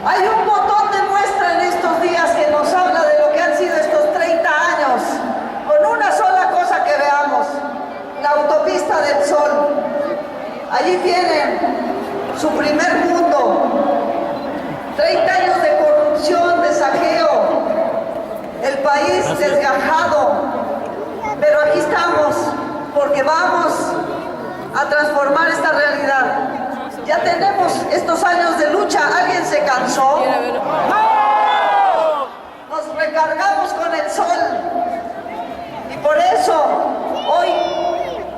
Hay un botón de muestra en estos días que nos habla de lo que han sido estos 30 años, con una sola cosa que veamos, la autopista del Sol. Allí tienen su primer mundo, 30 años de corrupción, de saqueo, el país desgajado, pero aquí estamos porque vamos a transformar esta realidad. Ya tenemos estos años de lucha. ¿Alguien se cansó? Nos recargamos con el sol. Y por eso hoy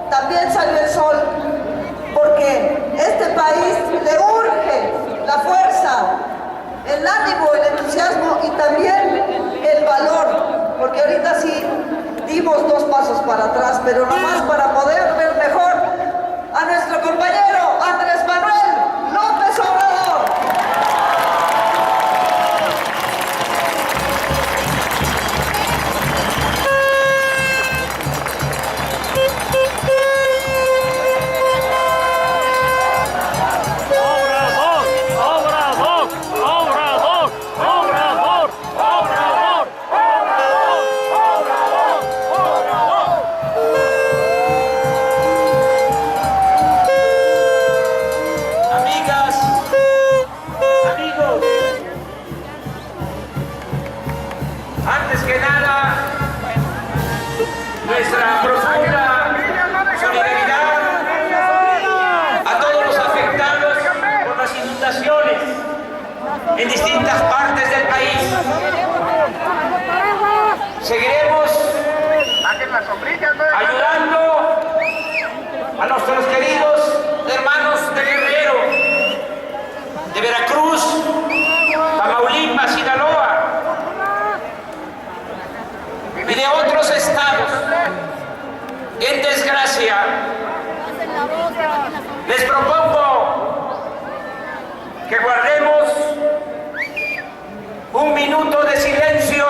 también salió el sol. Porque este país le urge la fuerza, el ánimo, el entusiasmo y también el valor. Porque ahorita sí dimos 2 pasos para atrás, pero nomás para poder ver mejor a nuestro compañero Andrés Manuel López Obrador. Nuestra profunda solidaridad a todos los afectados por las inundaciones en distintas partes del país. Seguiremos ayudando a nuestros queridos hermanos de Guerrero, de Veracruz, Tamaulipas, Sinaloa y de otros estados en desgracia. Les propongo que guardemos un minuto de silencio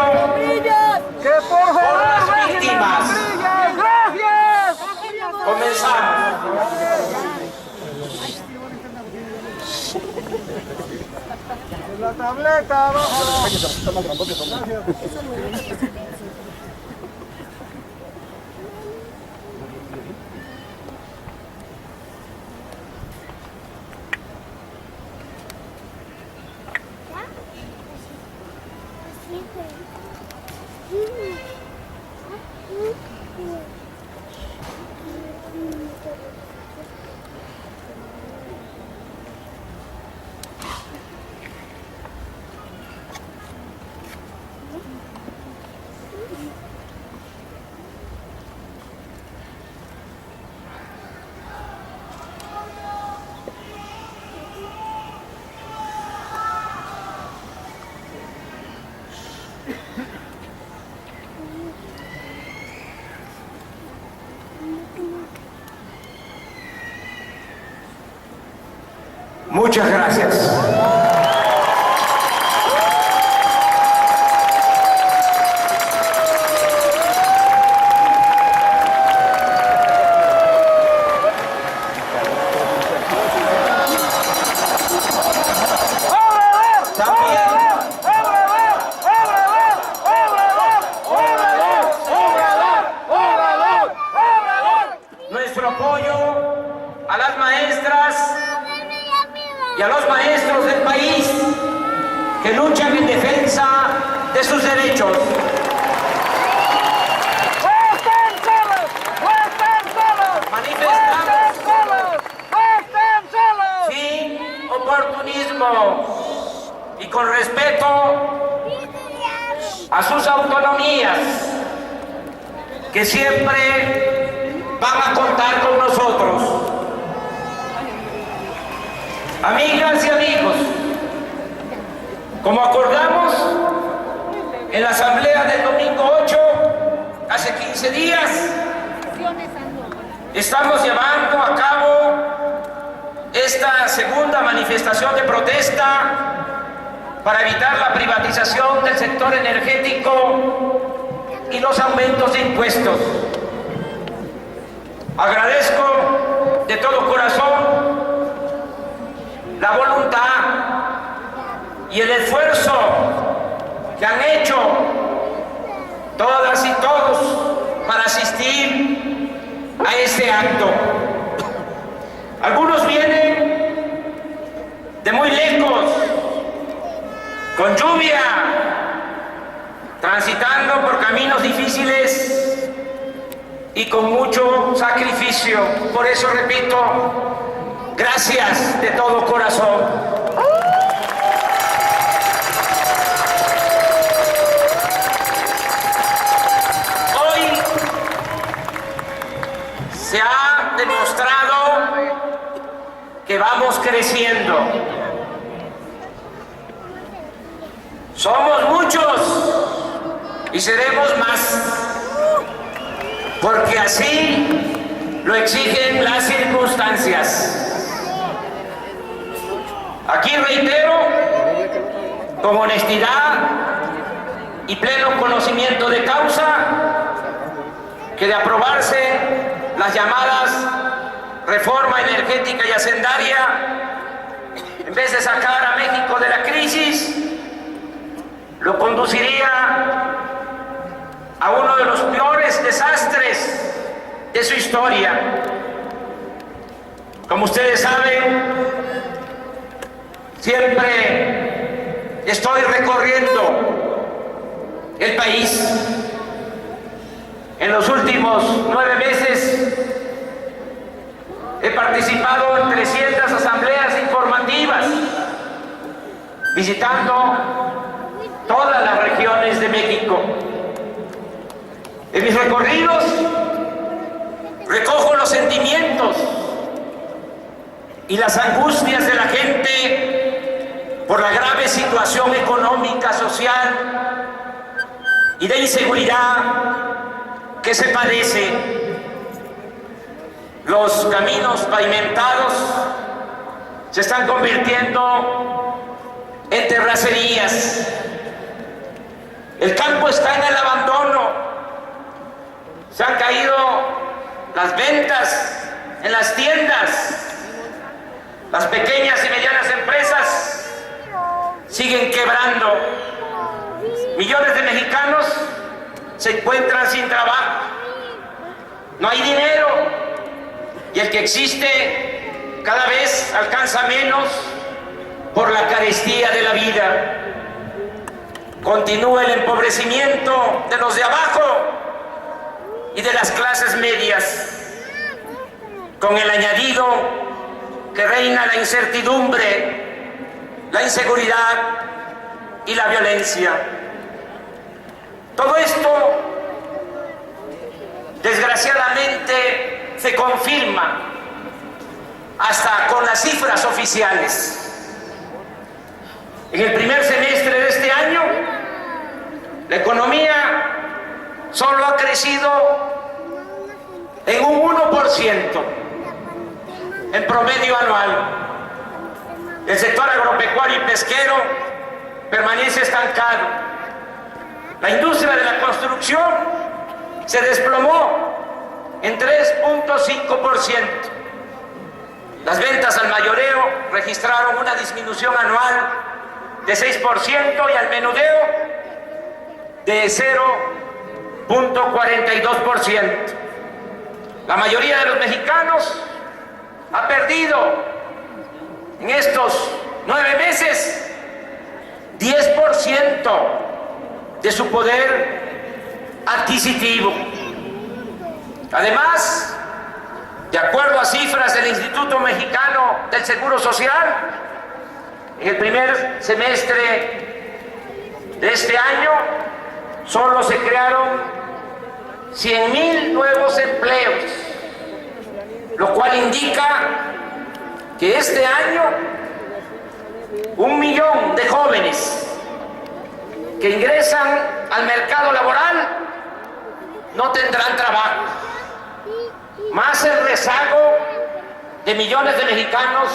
por las víctimas. Comenzamos. La tableta abajo. Muchas gracias. Nuestro apoyo a las maestras y a los maestros del país que luchan en defensa de sus derechos. Manifestamos sin oportunismo y con respeto a sus autonomías, que siempre van a contar con nosotros. Amigas y amigos, como acordamos en la asamblea del domingo 8, hace 15 días, estamos llevando a cabo esta segunda manifestación de protesta para evitar la privatización del sector energético y los aumentos de impuestos. Agradezco de todo corazón la voluntad y el esfuerzo que han hecho todas y todos para asistir a este acto. Algunos vienen de muy lejos, con lluvia, transitando por caminos difíciles y con mucho sacrificio. Por eso repito, gracias de todo corazón. Hoy se ha demostrado que vamos creciendo. Somos muchos y seremos más, porque así lo exigen las circunstancias. Aquí reitero, con honestidad y pleno conocimiento de causa, que de aprobarse las llamadas reforma energética y hacendaria, en vez de sacar a México de la crisis, lo conduciría a uno de los peores desastres de su historia. Como ustedes saben, siempre estoy recorriendo el país. En los últimos 9 meses he participado en 300 asambleas informativas, visitando todas las regiones de México. En mis recorridos recojo los sentimientos y las angustias de la gente por la grave situación económica, social y de inseguridad que se padece. Los caminos pavimentados se están convirtiendo en terracerías. El campo está en el abandono. Se han caído las ventas en las tiendas. Las pequeñas y medianas empresas siguen quebrando. Millones de mexicanos se encuentran sin trabajo. No hay dinero. Y el que existe cada vez alcanza menos por la carestía de la vida. Continúa el empobrecimiento de los de abajo y de las clases medias, con el añadido que reina la incertidumbre, la inseguridad y la violencia. Todo esto, desgraciadamente, se confirma hasta con las cifras oficiales. En el primer semestre de este año, la economía solo ha crecido en un 1% en promedio anual. El sector agropecuario y pesquero permanece estancado. La industria de la construcción se desplomó en 3.5%. Las ventas al mayoreo registraron una disminución anual de 6% y al menudeo de 0.42%. La mayoría de los mexicanos ha perdido en estos 9 meses 10% de su poder adquisitivo. Además, de acuerdo a cifras del Instituto Mexicano del Seguro Social, en el primer semestre de este año solo se crearon 100,000 nuevos empleos, lo cual indica que este año 1 millón de jóvenes que ingresan al mercado laboral no tendrán trabajo, más el rezago de millones de mexicanos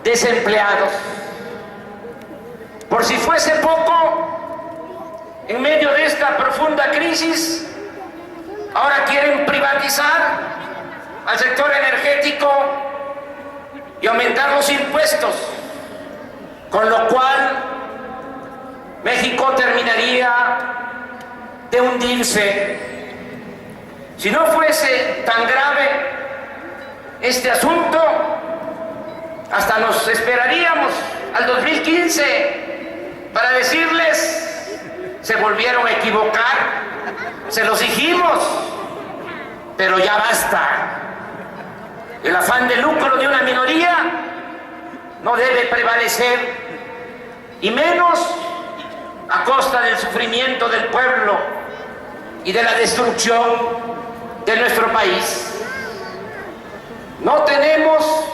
desempleados. Por si fuese poco, en medio de esta profunda crisis, ahora quieren privatizar al sector energético y aumentar los impuestos. con lo cual México terminaría de hundirse. Si no fuese tan grave este asunto, hasta nos esperaríamos al 2015 para decirles: se volvieron a equivocar, se los dijimos, pero ya basta. El afán de lucro de una minoría no debe prevalecer, y menos a costa del sufrimiento del pueblo y de la destrucción de nuestro país. No tenemos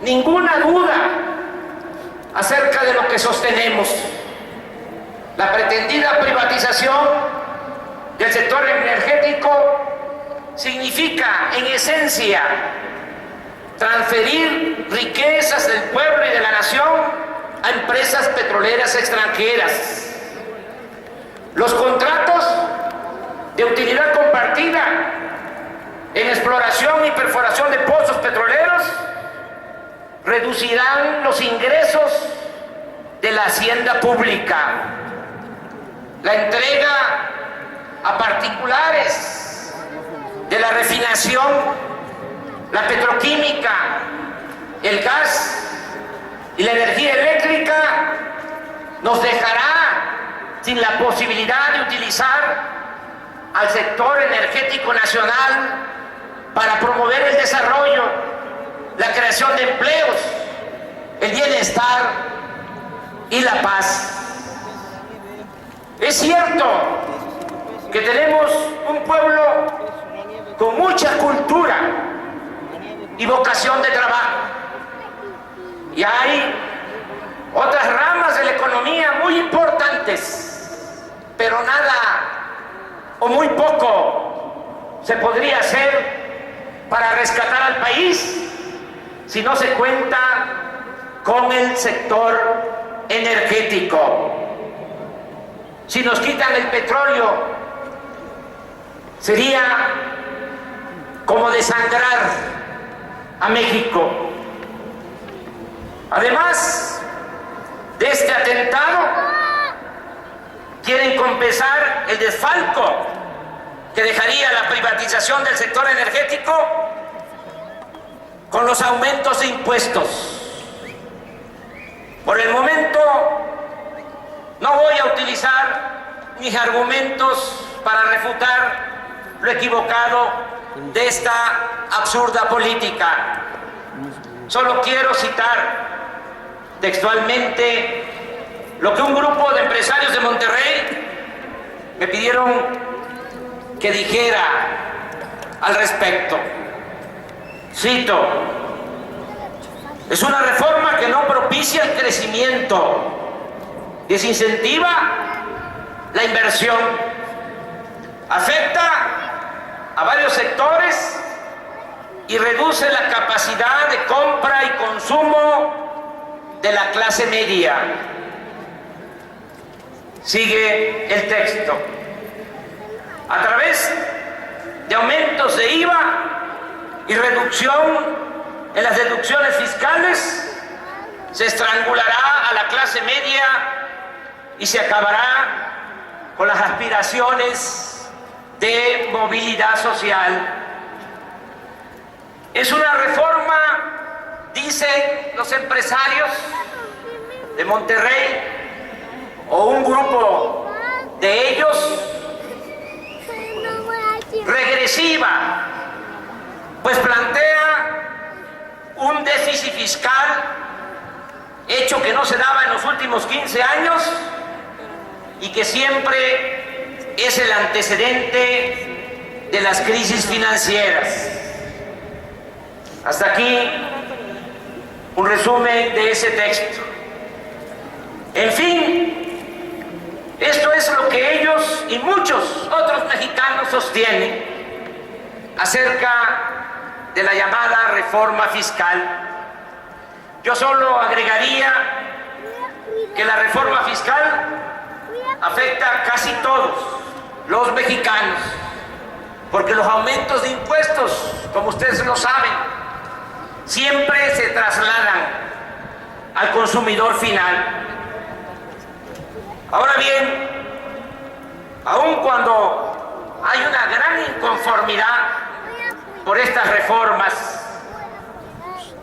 ninguna duda acerca de lo que sostenemos. La pretendida privatización del sector energético significa, en esencia, transferir riquezas del pueblo y de la nación a empresas petroleras extranjeras. Los contratos de utilidad compartida en exploración y perforación de pozos petroleros reducirán los ingresos de la hacienda pública. La entrega a particulares de la refinación, la petroquímica, el gas y la energía eléctrica nos dejará sin la posibilidad de utilizar al sector energético nacional para promover el desarrollo, la creación de empleos, el bienestar y la paz. Es cierto que tenemos un pueblo con mucha cultura y vocación de trabajo, y hay otras ramas de la economía muy importantes, pero nada o muy poco se podría hacer para rescatar al país si no se cuenta con el sector energético. Si nos quitan el petróleo, sería como desangrar a México. Además de este atentado, quieren compensar el desfalco que dejaría la privatización del sector energético con los aumentos de impuestos. Por el momento no voy a utilizar mis argumentos para refutar lo equivocado de esta absurda política. Solo quiero citar textualmente lo que un grupo de empresarios de Monterrey me pidieron que dijera al respecto. Cito: es una reforma que no propicia el crecimiento, desincentiva la inversión, afecta a varios sectores y reduce la capacidad de compra y consumo de la clase media. Sigue el texto: a través de aumentos de IVA y reducción en las deducciones fiscales, se estrangulará a la clase media y se acabará con las aspiraciones de movilidad social. Es una reforma, dicen los empresarios de Monterrey, o un grupo de ellos, regresiva, pues plantea un déficit fiscal hecho que no se daba en los últimos 15 años y que siempre es el antecedente de las crisis financieras. Hasta aquí un resumen de ese texto. En fin, esto es lo que ellos y muchos otros mexicanos sostienen acerca de la llamada reforma fiscal. Yo solo agregaría que la reforma fiscal afecta a casi todos los mexicanos, porque los aumentos de impuestos, como ustedes lo saben, siempre se trasladan al consumidor final. Ahora bien, aun cuando hay una gran inconformidad por estas reformas,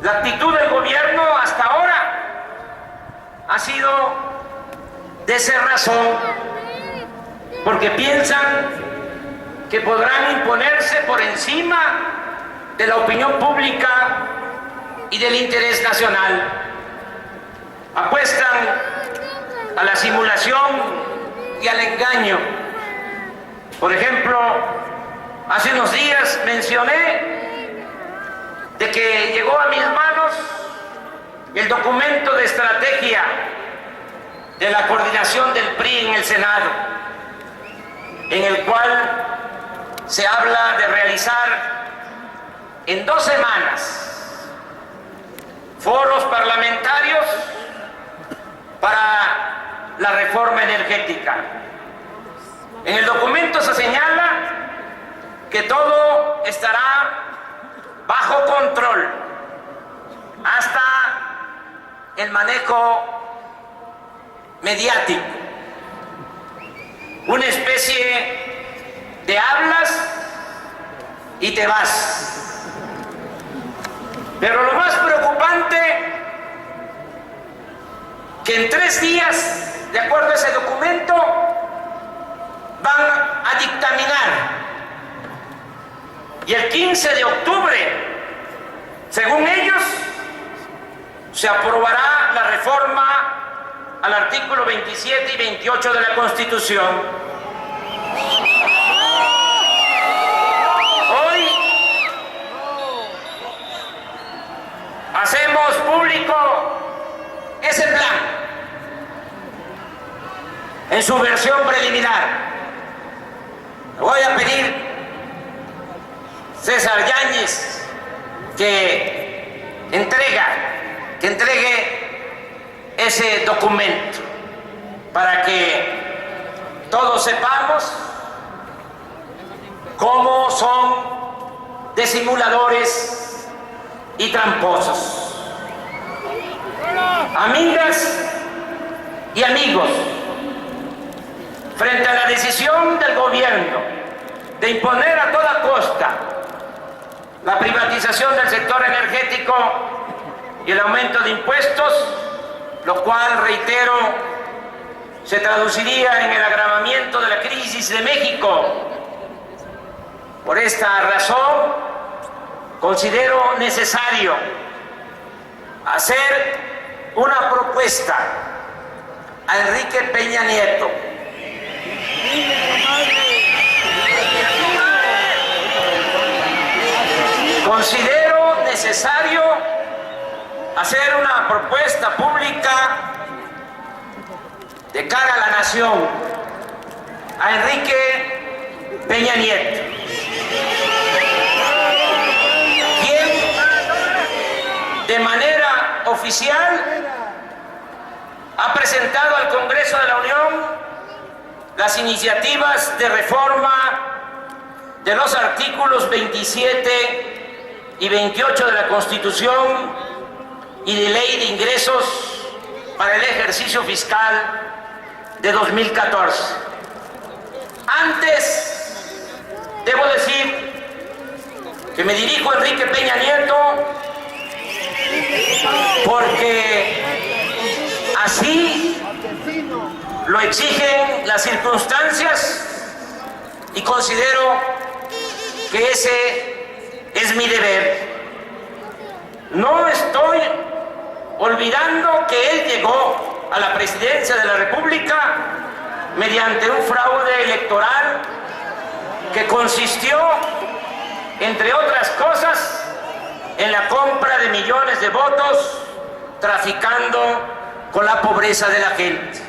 la actitud del gobierno hasta ahora ha sido de cerrazón, porque piensan que podrán imponerse por encima de la opinión pública y del interés nacional. Apuestan a la simulación y al engaño. Por ejemplo, hace unos días mencioné de que llegó a mis manos el documento de estrategia de la coordinación del PRI en el Senado, en el cual se habla de realizar en 2 semanas foros parlamentarios para la reforma energética. En el documento se señala que todo estará bajo control, hasta el manejo mediático, una especie de hablas y te vas. Pero lo más preocupante, que en 3 días, de acuerdo a ese documento, van a dictaminar, y el 15 de octubre, según ellos, se aprobará la reforma al artículo 27 y 28 de la Constitución. Hoy hacemos público ese plan en su versión preliminar. Voy a pedir César Yáñez que entregue ese documento para que todos sepamos cómo son disimuladores y tramposos. Amigas y amigos, frente a la decisión del gobierno de imponer a toda costa la privatización del sector energético y el aumento de impuestos, lo cual, reitero, se traduciría en el agravamiento de la crisis de México. Por esta razón, considero necesario hacer una propuesta a Enrique Peña Nieto. Considero necesario hacer una propuesta pública de cara a la nación a Enrique Peña Nieto, quien de manera oficial ha presentado al Congreso de la Unión las iniciativas de reforma de los artículos 27 y 28 de la Constitución y de Ley de Ingresos para el ejercicio fiscal de 2014. Antes, debo decir que me dirijo a Enrique Peña Nieto porque así lo exigen las circunstancias y considero que ese es mi deber. No estoy olvidando que él llegó a la presidencia de la República mediante un fraude electoral que consistió, entre otras cosas, en la compra de millones de votos, traficando con la pobreza de la gente.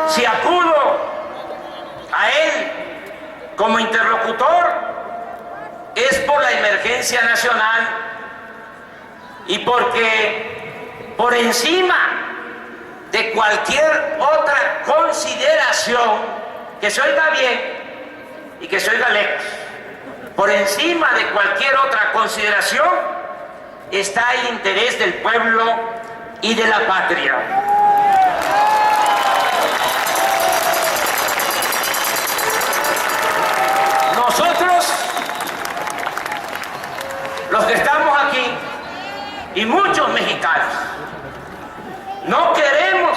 Si acudo a él como interlocutor, es por la emergencia nacional y porque por encima de cualquier otra consideración, que se oiga bien y que se oiga lejos, por encima de cualquier otra consideración, está el interés del pueblo y de la patria. Nosotros, los que estamos aquí, y muchos mexicanos, no queremos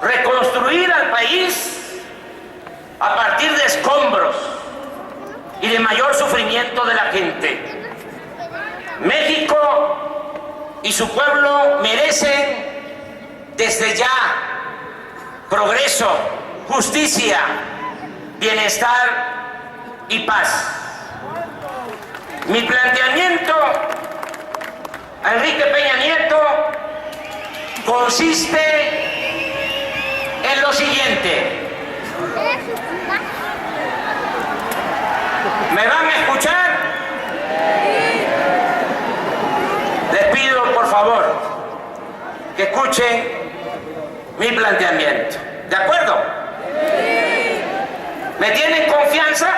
reconstruir al país a partir de escombros y de mayor sufrimiento de la gente. México y su pueblo merecen desde ya progreso, justicia, bienestar y paz. Mi planteamiento a Enrique Peña Nieto consiste en lo siguiente. ¿Me van a escuchar? Les pido, por favor, que escuchen mi planteamiento. ¿De acuerdo? ¿Me tienen confianza?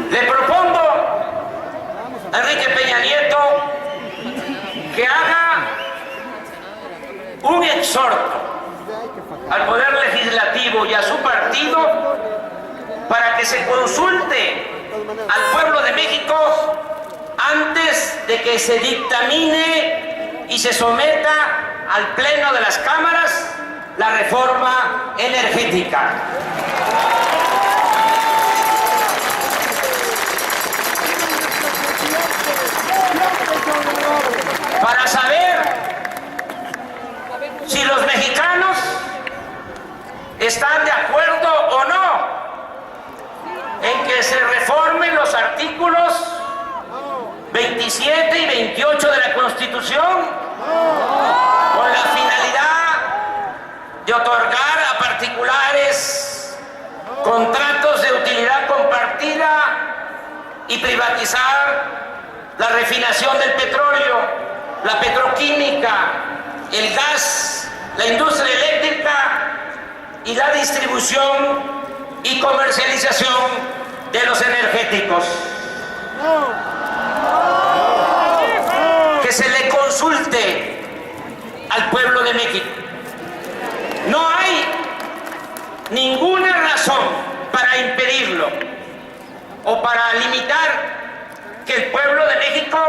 Le propongo a Enrique Peña Nieto que haga un exhorto al Poder Legislativo y a su partido para que se consulte al pueblo de México antes de que se dictamine y se someta al Pleno de las Cámaras la reforma energética. Para saber si los mexicanos están de acuerdo o no en que se reformen los artículos 27 y 28 de la Constitución con la finalidad de otorgar a particulares contratos de utilidad compartida y privatizar la refinación del petróleo, la petroquímica, el gas, la industria eléctrica y la distribución y comercialización de los energéticos. Que se le consulte al pueblo de México. No hay ninguna razón para impedirlo o para limitar que el pueblo de México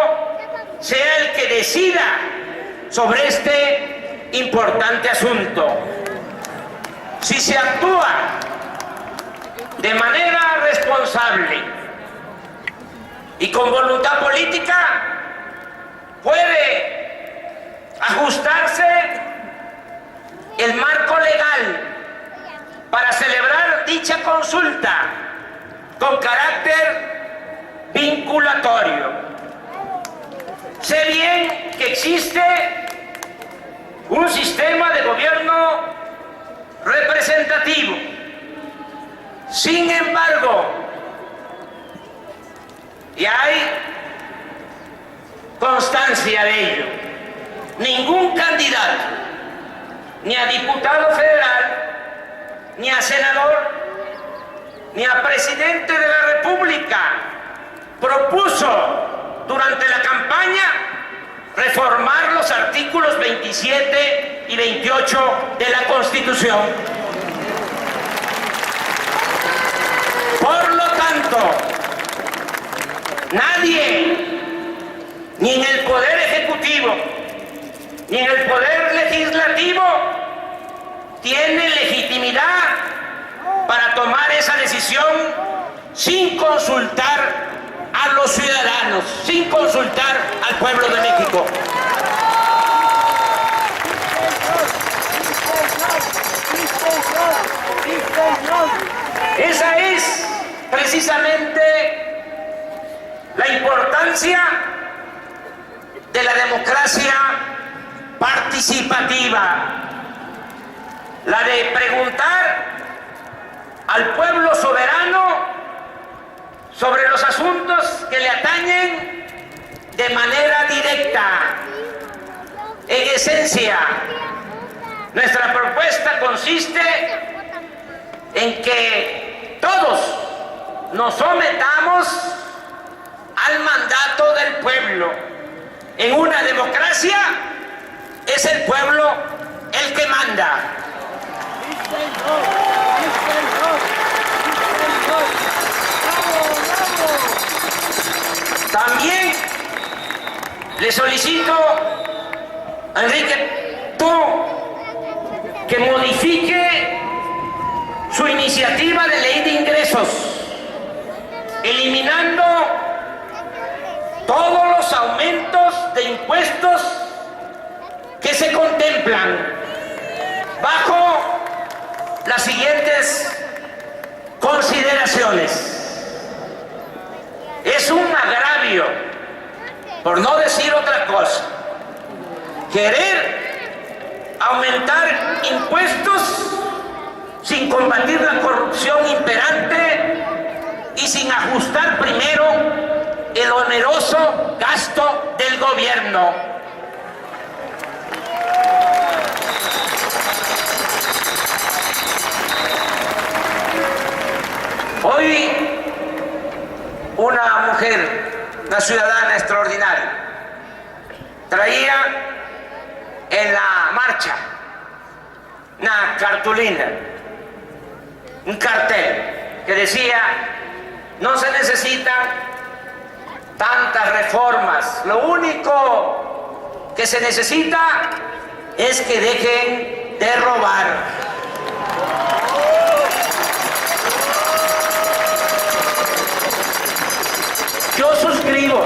sea el que decida sobre este importante asunto. Si se actúa de manera responsable y con voluntad política, puede ajustarse el marco legal para celebrar dicha consulta con carácter vinculatorio. Sé bien que existe un sistema de gobierno representativo. Sin embargo, y hay constancia de ello, ningún candidato, ni a diputado federal, ni a senador, ni a presidente de la República, propuso durante la campaña reformar los artículos 27 y 28 de la Constitución. Por lo tanto, nadie, ni en el Poder Ejecutivo, ni en el Poder Legislativo, tiene legitimidad para tomar esa decisión sin consultar a los ciudadanos, sin consultar al pueblo de México. Esa es precisamente la importancia de la democracia participativa, la de preguntar al pueblo soberano sobre los asuntos que le atañen de manera directa. En esencia, nuestra propuesta consiste en que todos nos sometamos al mandato del pueblo. En una democracia es el pueblo el que manda. También le solicito a Enrique que modifique su iniciativa de ley de ingresos, eliminando todos los aumentos de impuestos que se contemplan bajo las siguientes consideraciones. Es un agravio, por no decir otra cosa, querer aumentar impuestos sin combatir la corrupción imperante y sin ajustar primero el oneroso gasto del gobierno. Hoy una mujer, una ciudadana extraordinaria, traía en la marcha una cartulina, un cartel que decía: no se necesitan tantas reformas, lo único que se necesita es que dejen de robar. Yo suscribo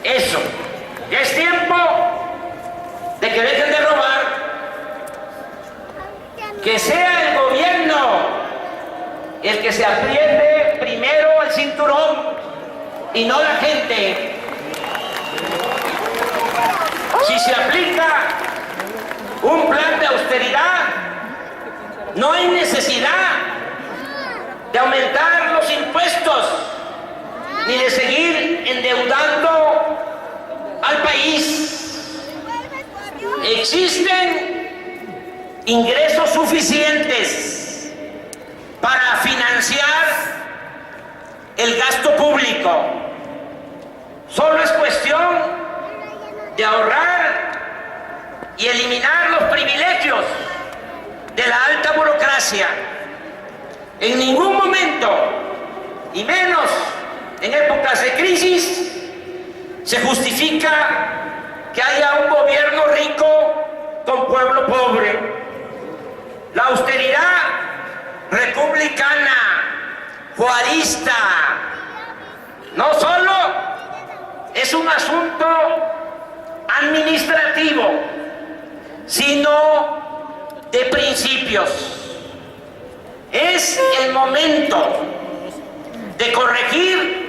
eso. Ya es tiempo de que dejen de robar, que sea el gobierno el que se apriete primero el cinturón y no la gente. Si se aplica un plan de austeridad, no hay necesidad de aumentar los impuestos ni de seguir endeudando al país. Existen ingresos suficientes para financiar el gasto público. Solo es cuestión de ahorrar y eliminar los privilegios de la alta burocracia. En ningún momento, y menos en épocas de crisis, se justifica que haya un gobierno rico con pueblo pobre. La austeridad republicana, juarista, no solo es un asunto administrativo, sino de principios. Es el momento de corregir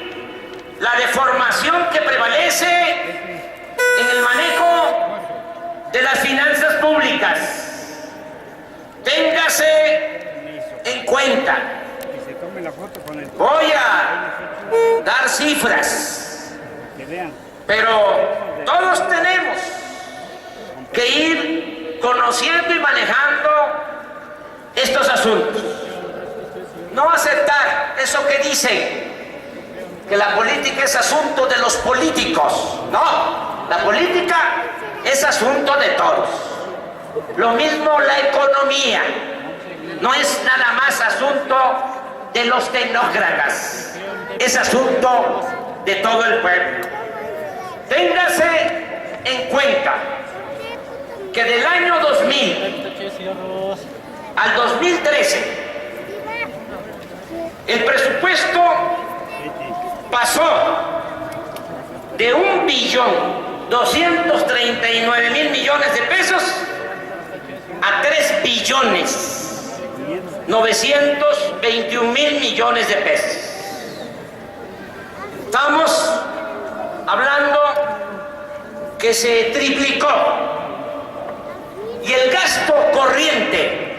la deformación que prevalece en el manejo de las finanzas públicas. Téngase en cuenta. Voy a dar cifras, pero todos tenemos que ir conociendo y manejando estos asuntos. No aceptar eso que dicen, que la política es asunto de los políticos. No, la política es asunto de todos. Lo mismo la economía, no es nada más asunto de los tecnócratas, es asunto de todo el pueblo. Téngase en cuenta que del año 2000 al 2013 el presupuesto pasó de 1.239.000.000.000 de pesos a 3.921.000.000.000 de pesos. Estamos hablando que se triplicó, y el gasto corriente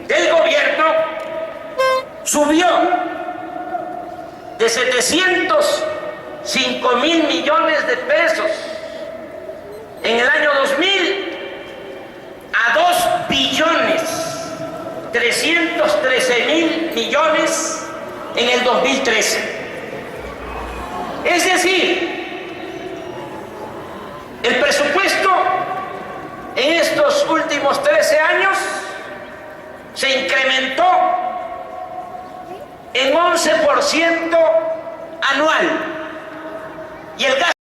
del gobierno subió de 705.000.000.000 de pesos en el año 2000 a 2 313.000 millones en el 2013. Es decir, el presupuesto en estos últimos 13 años se incrementó en 11% anual y el gasto